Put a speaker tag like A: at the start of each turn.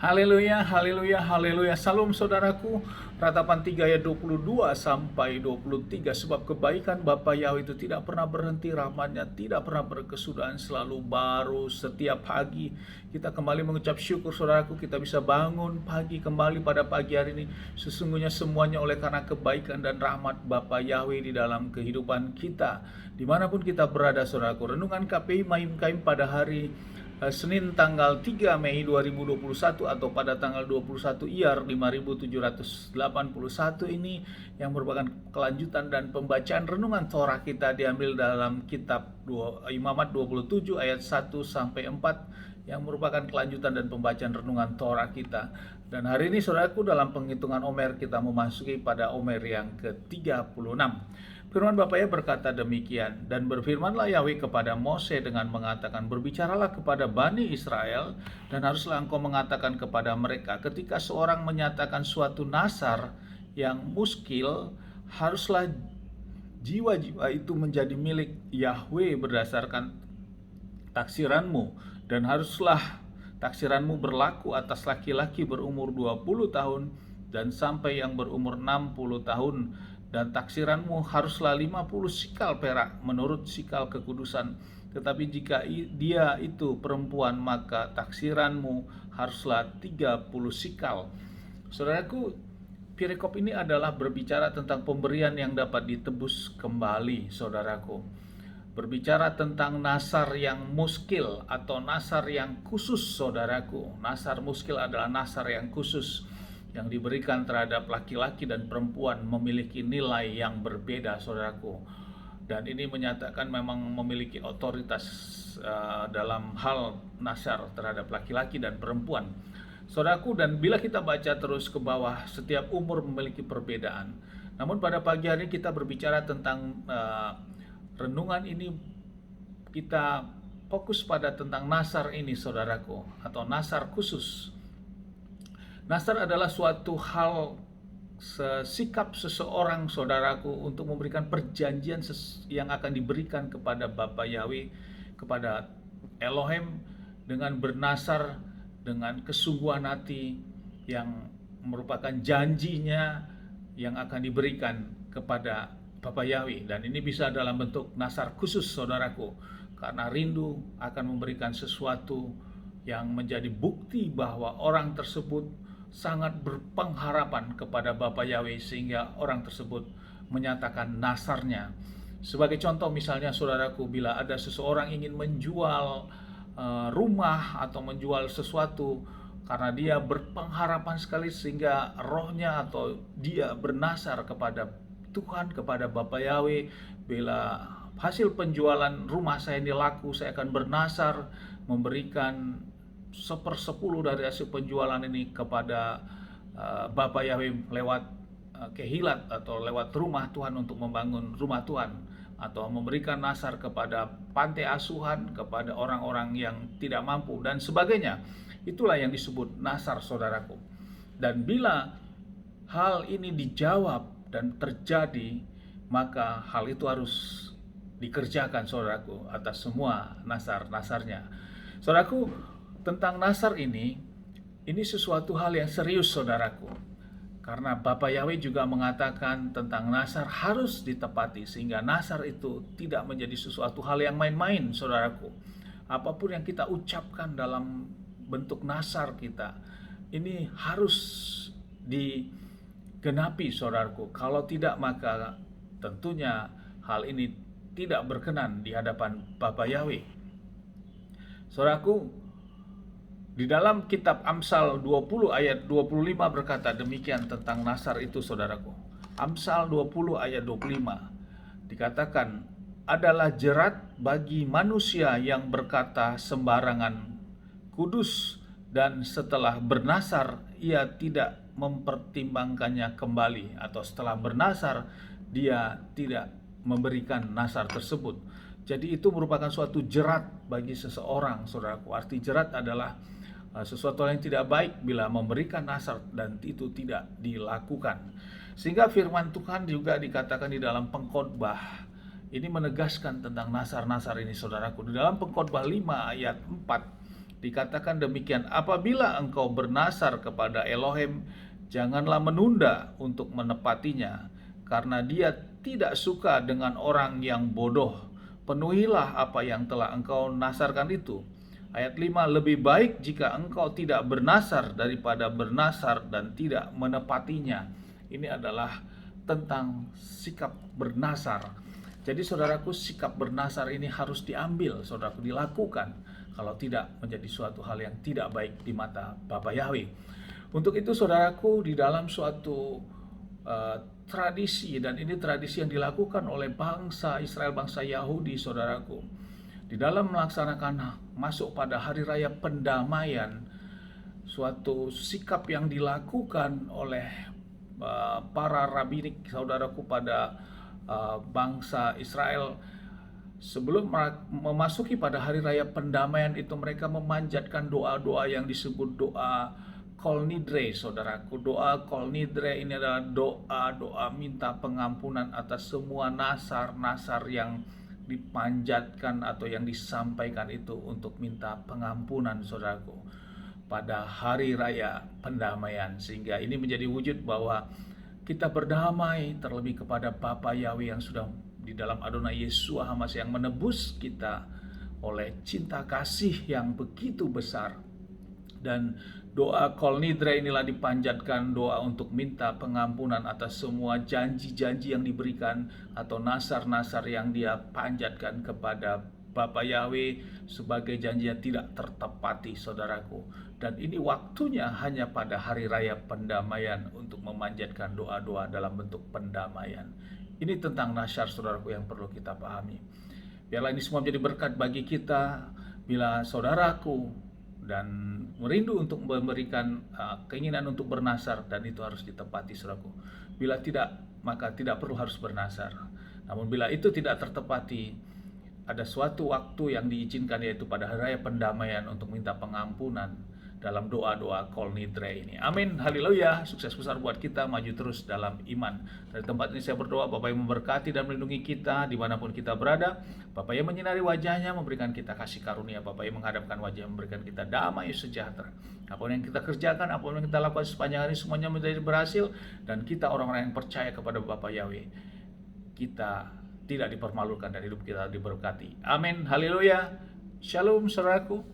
A: Haleluya, haleluya, haleluya. Salam saudaraku. Ratapan 3 ayat 22 sampai 23. Sebab kebaikan Bapa Yahweh itu tidak pernah berhenti, rahmatnya tidak pernah berkesudahan, selalu baru setiap pagi. Kita kembali mengucap syukur saudaraku, kita bisa bangun pagi kembali pada pagi hari ini. Sesungguhnya semuanya oleh karena kebaikan dan rahmat Bapa Yahweh di dalam kehidupan kita. Dimanapun kita berada saudaraku, renungan KPI Mahim Kaim pada hari Senin tanggal 3 Mei 2021 atau pada tanggal 21 Iyar 5781 ini yang merupakan kelanjutan dan pembacaan renungan Torah kita diambil dalam kitab Imamat 27 ayat 1 sampai 4 yang merupakan kelanjutan dan pembacaan renungan Torah kita. Dan hari ini saudaraku, dalam penghitungan Omer kita memasuki pada Omer yang ke-36. Firman Bapa ya berkata demikian, dan berfirmanlah Yahweh kepada Mose dengan mengatakan, berbicaralah kepada Bani Israel, dan haruslah engkau mengatakan kepada mereka, ketika seorang menyatakan suatu nasar yang muskil, haruslah jiwa-jiwa itu menjadi milik Yahweh berdasarkan taksiranmu, dan haruslah taksiranmu berlaku atas laki-laki berumur 20 tahun dan sampai yang berumur 60 tahun, dan taksiranmu haruslah 50 sikal perak menurut sikal kekudusan. Tetapi jika dia itu perempuan, maka taksiranmu haruslah 30 sikal. Saudaraku, perikop ini adalah berbicara tentang pemberian yang dapat ditebus kembali, saudaraku. Berbicara tentang nasar yang muskil atau nasar yang khusus, saudaraku. Nasar muskil adalah nasar yang khusus yang diberikan terhadap laki-laki dan perempuan, memiliki nilai yang berbeda, saudaraku. Dan ini menyatakan memang memiliki otoritas dalam hal nasar terhadap laki-laki dan perempuan, saudaraku. Dan bila kita baca terus ke bawah, setiap umur memiliki perbedaan. Namun pada pagi hari ini kita berbicara tentang renungan ini, kita fokus pada tentang nasar ini, saudaraku, atau nasar khusus. Nasar adalah suatu hal, sikap seseorang, saudaraku, untuk memberikan perjanjian yang akan diberikan kepada Bapa Yahweh, kepada Elohim, dengan bernasar dengan kesungguhan hati yang merupakan janjinya yang akan diberikan kepada Bapa Yahweh. Dan ini bisa dalam bentuk nasar khusus, saudaraku, karena rindu akan memberikan sesuatu yang menjadi bukti bahwa orang tersebut sangat berpengharapan kepada Bapa Yahweh, sehingga orang tersebut menyatakan nasarnya. Sebagai contoh misalnya, saudaraku, bila ada seseorang ingin menjual rumah atau menjual sesuatu karena dia berpengharapan sekali, sehingga rohnya atau dia bernasar kepada Tuhan, kepada Bapa Yahweh, bila hasil penjualan rumah saya ini laku, saya akan bernasar memberikan 1/10 dari hasil penjualan ini kepada Bapa Yahweh lewat kehilat atau lewat rumah Tuhan untuk membangun rumah Tuhan, atau memberikan nasar kepada pantai asuhan, kepada orang-orang yang tidak mampu dan sebagainya. Itulah yang disebut nasar, saudaraku. Dan bila hal ini dijawab dan terjadi, maka hal itu harus dikerjakan, saudaraku, atas semua nasar-nasarnya. Saudaraku, tentang nasar ini sesuatu hal yang serius, saudaraku. Karena Bapa Yahweh juga mengatakan tentang nasar harus ditepati, sehingga nasar itu tidak menjadi sesuatu hal yang main-main, saudaraku. Apapun yang kita ucapkan dalam bentuk nasar kita, ini harus digenapi, saudaraku. Kalau tidak, maka tentunya hal ini tidak berkenan di hadapan Bapa Yahweh. Saudaraku, di dalam kitab Amsal 20 ayat 25 berkata demikian tentang nasar itu, saudaraku. Amsal 20 ayat 25 dikatakan, adalah jerat bagi manusia yang berkata sembarangan kudus, dan setelah bernasar ia tidak mempertimbangkannya kembali, atau setelah bernasar dia tidak memberikan nasar tersebut. Jadi itu merupakan suatu jerat bagi seseorang, saudaraku. Arti jerat adalah sesuatu yang tidak baik bila memberikan nasar dan itu tidak dilakukan. Sehingga firman Tuhan juga dikatakan di dalam Pengkhotbah, ini menegaskan tentang nasar-nasar ini, saudaraku. Di dalam Pengkhotbah 5 ayat 4 Dikatakan demikian, apabila engkau bernasar kepada Elohim, janganlah menunda untuk menepatinya, karena dia tidak suka dengan orang yang bodoh. Penuhilah apa yang telah engkau nasarkan itu. Ayat 5, lebih baik jika engkau tidak bernasar daripada bernasar dan tidak menepatinya. Ini adalah tentang sikap bernasar. Jadi saudaraku, sikap bernasar ini harus diambil, saudaraku, dilakukan. Kalau tidak, menjadi suatu hal yang tidak baik di mata Bapa Yahweh. Untuk itu saudaraku, di dalam suatu tradisi, dan ini tradisi yang dilakukan oleh bangsa Israel, bangsa Yahudi, saudaraku, di dalam melaksanakan masuk pada hari raya pendamaian, suatu sikap yang dilakukan oleh para rabbinik, saudaraku, pada bangsa Israel sebelum memasuki pada hari raya pendamaian itu, mereka memanjatkan doa-doa yang disebut doa Kol Nidre, saudaraku. Doa Kol Nidre ini adalah doa-doa minta pengampunan atas semua nasar-nasar yang dipanjatkan atau yang disampaikan itu untuk minta pengampunan, saudaraku, pada hari raya pendamaian. Sehingga ini menjadi wujud bahwa kita berdamai terlebih kepada Bapa Yahweh yang sudah di dalam Adonai Yeshua HaMashiach yang menebus kita oleh cinta kasih yang begitu besar. Dan doa Kol Nidre inilah dipanjatkan, doa untuk minta pengampunan atas semua janji-janji yang diberikan atau nasar-nasar yang dia panjatkan kepada Bapa Yahweh sebagai janji yang tidak tertepati, saudaraku. Dan ini waktunya hanya pada hari raya pendamaian untuk memanjatkan doa-doa dalam bentuk pendamaian. Ini tentang nasyar, saudaraku, yang perlu kita pahami. Biarlah ini semua menjadi berkat bagi kita bila saudaraku dan merindu untuk memberikan keinginan untuk bernasar, dan itu harus ditepati, saudaraku. Bila tidak, maka tidak perlu harus bernasar. Namun bila itu tidak tertepati, ada suatu waktu yang diizinkan, yaitu pada hari raya pendamaian untuk minta pengampunan dalam doa-doa Kol Nidre ini. Amin, haleluya. Sukses besar buat kita, maju terus dalam iman. Dari tempat ini saya berdoa, Bapak yang memberkati dan melindungi kita dimanapun kita berada. Bapak yang menyinari wajahnya, memberikan kita kasih karunia. Bapak yang menghadapkan wajah, memberikan kita damai sejahtera. Apapun yang kita kerjakan, apapun yang kita lakukan sepanjang hari, semuanya menjadi berhasil. Dan kita orang-orang yang percaya kepada Bapa Yahweh, kita tidak dipermalukan dan hidup kita diberkati. Amin, haleluya. Shalom, saudaraku.